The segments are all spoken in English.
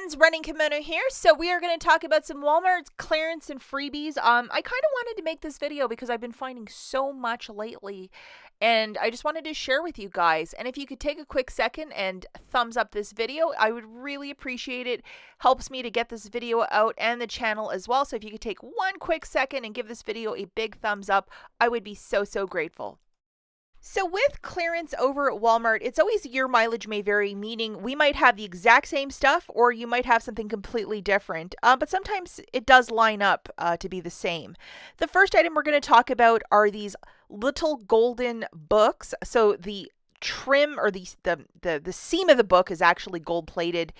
friends, Running Kimono here. So we are going to talk about some Walmart clearance and freebies. I kind of wanted to make this video because I've been finding so much lately, and I just wanted to share with you guys. And if you could take a quick second and thumbs up this video, I would really appreciate it. Helps me to get this video out and the channel as well. So if you could take one quick second and give this video a big thumbs up, I would be so grateful. So with clearance over at Walmart, it's always your mileage may vary, meaning we might have the exact same stuff or you might have something completely different, but sometimes it does line up to be the same. The first item we're going to talk about are these little golden books. So the trim or the seam of the book is actually gold plated,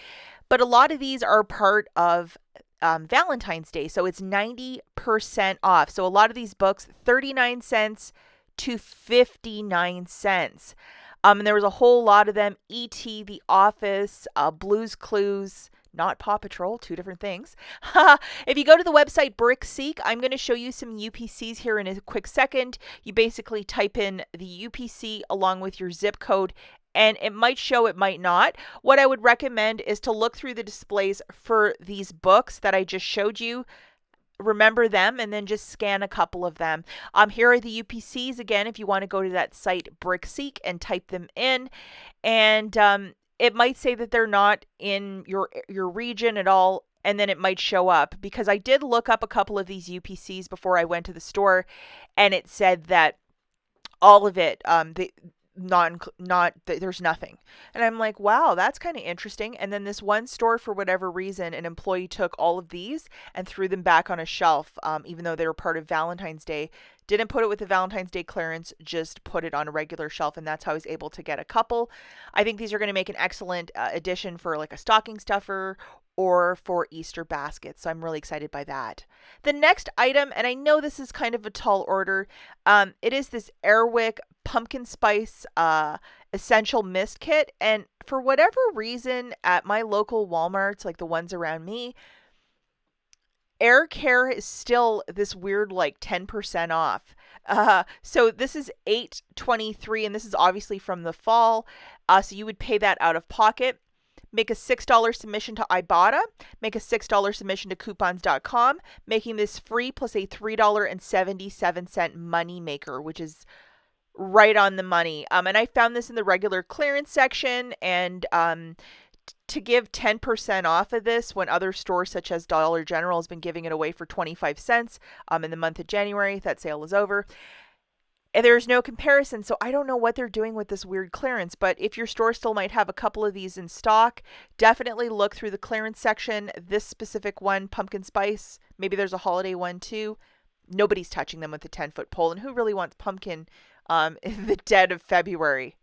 but a lot of these are part of Valentine's Day, so it's 90% off. So a lot of these books, 39 cents to 59 cents. And there was a whole lot of them. E.T., The Office, Blue's Clues, not Paw Patrol, two different things. If you go to the website BrickSeek, I'm going to show you some UPCs here in a quick second. You basically type in the UPC along with your zip code, and it might show, it might not. What I would recommend is to look through the displays for these books that I just showed you. Remember them and then just scan a couple of them. Here are the UPCs again if you want to go to that site BrickSeek and type them in, and it might say that they're not in your region at all, and then it might show up, because I did look up a couple of these UPCs before I went to the store, and it said that all of it there's nothing. And I'm like, wow, that's kind of interesting. And then this one store, for whatever reason, an employee took all of these and threw them back on a shelf, even though they were part of Valentine's Day. Didn't put it with the Valentine's Day clearance, just put it on a regular shelf, and that's how I was able to get a couple. I think these are going to make an excellent addition for like a stocking stuffer or for Easter baskets. So I'm really excited by that. The next item, and I know this is kind of a tall order, it is this Airwick pumpkin spice essential mist kit. And for whatever reason, at my local Walmarts, like the ones around me, Air Care is still this weird like 10% off. So this is $8.23, and this is obviously from the fall. So you would pay that out of pocket. Make a $6 submission to IBOTTA, make a $6 submission to coupons.com, making this free plus a $3.77 money maker, which is right on the money. And I found this in the regular clearance section, and to give 10% off of this when other stores such as Dollar General has been giving it away for 25 cents in the month of January, that sale is over. And there's no comparison, so I don't know what they're doing with this weird clearance, but if your store still might have a couple of these in stock, definitely look through the clearance section. This specific one, pumpkin spice, maybe there's a holiday one too. Nobody's touching them with a 10-foot pole, and who really wants pumpkin in the dead of February?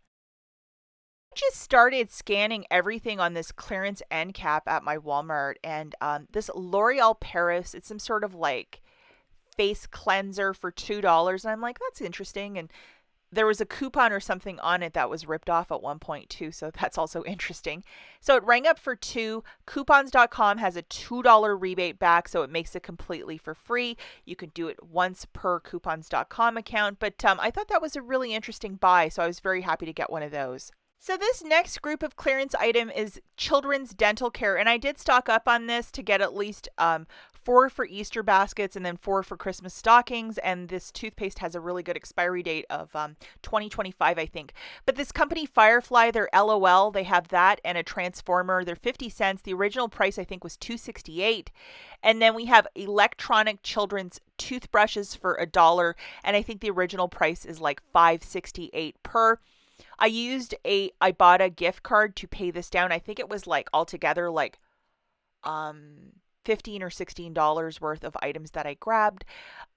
I just started scanning everything on this clearance end cap at my Walmart, and this L'Oreal Paris, it's some sort of like face cleanser for $2, and I'm like, that's interesting. And there was a coupon or something on it that was ripped off at one point too, so that's also interesting. So it rang up for $2. Coupons.com has a $2 rebate back, so it makes it completely for free. You can do it once per coupons.com account, but I thought that was a really interesting buy, so I was very happy to get one of those. So this next group of clearance item is children's dental care, and I did stock up on this to get at least 4 for Easter baskets and then 4 for Christmas stockings, and this toothpaste has a really good expiry date of 2025, I think. But this company Firefly, their LOL, they have that and a transformer. They're 50 cents. The original price I think was $2.68. And then we have electronic children's toothbrushes for $1, and I think the original price is like $5.68 per. I used a IBOTTA gift card to pay this down. I think it was like altogether like $15 or $16 worth of items that I grabbed.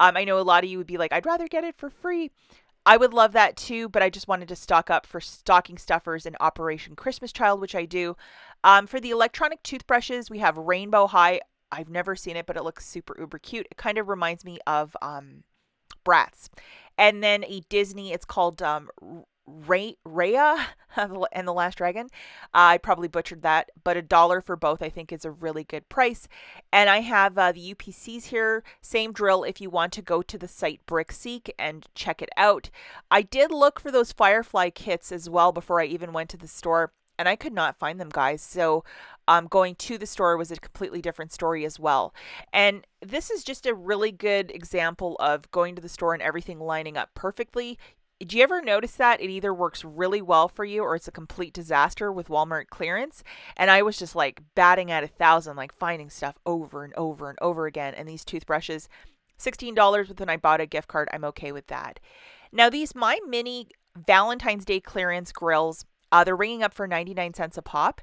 I know a lot of you would be like, I'd rather get it for free. I would love that too, but I just wanted to stock up for stocking stuffers and Operation Christmas Child, which I do. For the electronic toothbrushes, we have Rainbow High. I've never seen it, but it looks super uber cute. It kind of reminds me of Bratz. And then a Disney, it's called Raya and the Last Dragon. I probably butchered that, but $1 for both I think is a really good price. And I have the UPCs here. Same drill if you want to go to the site BrickSeek and check it out. I did look for those Firefly kits as well before I even went to the store, and I could not find them, guys. So going to the store was a completely different story as well. And this is just a really good example of going to the store and everything lining up perfectly. Do you ever notice that it either works really well for you or it's a complete disaster with Walmart clearance? And I was just like batting at 1,000, like finding stuff over and over and over again. And these toothbrushes, $16 with an IBOTTA gift card, I'm okay with that. Now, these My Mini Valentine's Day clearance grills, they're ringing up for 99 cents a pop.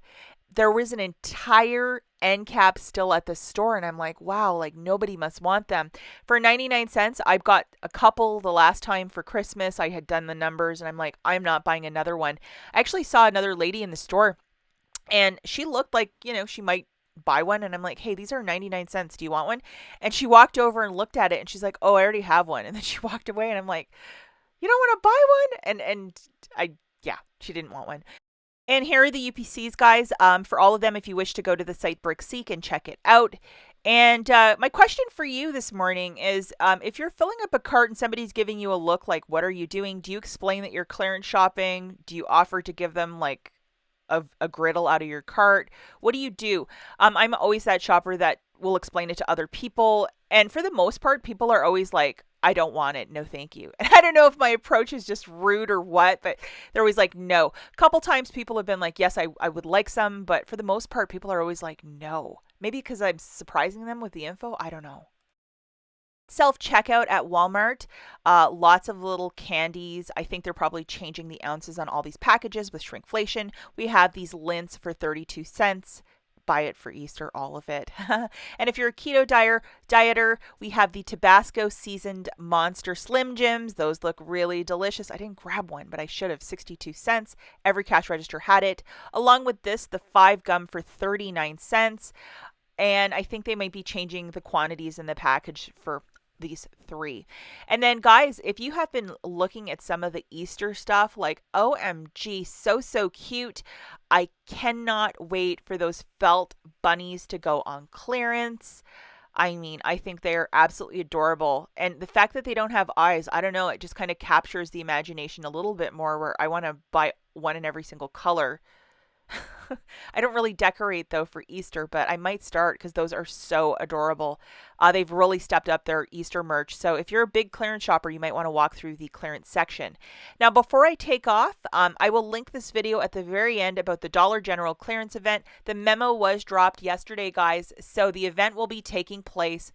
There was an entire end cap still at the store, and I'm like, wow, like nobody must want them. For 99 cents, I've got a couple the last time for Christmas. I had done the numbers, and I'm like, I'm not buying another one. I actually saw another lady in the store, and she looked like, she might buy one, and I'm like, hey, these are 99 cents. Do you want one? And she walked over and looked at it, and she's like, oh, I already have one. And then she walked away, and I'm like, you don't want to buy one? And yeah, she didn't want one. And here are the UPCs, guys. For all of them, if you wish to go to the site BrickSeek and check it out. And my question for you this morning is, if you're filling up a cart and somebody's giving you a look like, what are you doing? Do you explain that you're clearance shopping? Do you offer to give them like a griddle out of your cart? What do you do? I'm always that shopper that will explain it to other people. And for the most part, people are always like, I don't want it. No, thank you. And I don't know if my approach is just rude or what, but they're always like, no. A couple times people have been like, yes, I would like some. But for the most part, people are always like, no. Maybe because I'm surprising them with the info. I don't know. Self-checkout at Walmart, lots of little candies. I think they're probably changing the ounces on all these packages with shrinkflation. We have these lints for 32 cents. Buy it for Easter, all of it. And if you're a keto dieter, we have the Tabasco seasoned Monster Slim Jims. Those look really delicious. I didn't grab one, but I should have. 62 cents. Every cash register had it. Along with this, the 5 gum for 39 cents. And I think they might be changing the quantities in the package for these 3. And then, guys, if you have been looking at some of the Easter stuff, like OMG, so cute. I cannot wait for those felt bunnies to go on clearance. I mean, I think they are absolutely adorable. And the fact that they don't have eyes, I don't know, it just kind of captures the imagination a little bit more, where I want to buy one in every single color. I don't really decorate though for Easter, but I might start because those are so adorable. They've really stepped up their Easter merch. So if you're a big clearance shopper, you might want to walk through the clearance section. Now, before I take off, I will link this video at the very end about the Dollar General clearance event. The memo was dropped yesterday, guys. So the event will be taking place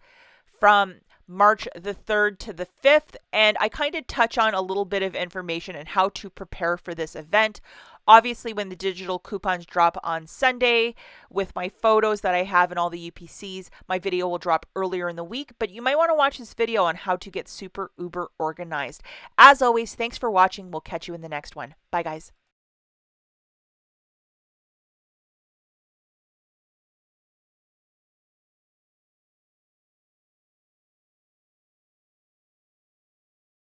from March the 3rd to the 5th. And I kind of touch on a little bit of information and how to prepare for this event. Obviously, when the digital coupons drop on Sunday with my photos that I have and all the UPCs, my video will drop earlier in the week, but you might want to watch this video on how to get super uber organized. As always, thanks for watching. We'll catch you in the next one. Bye, guys.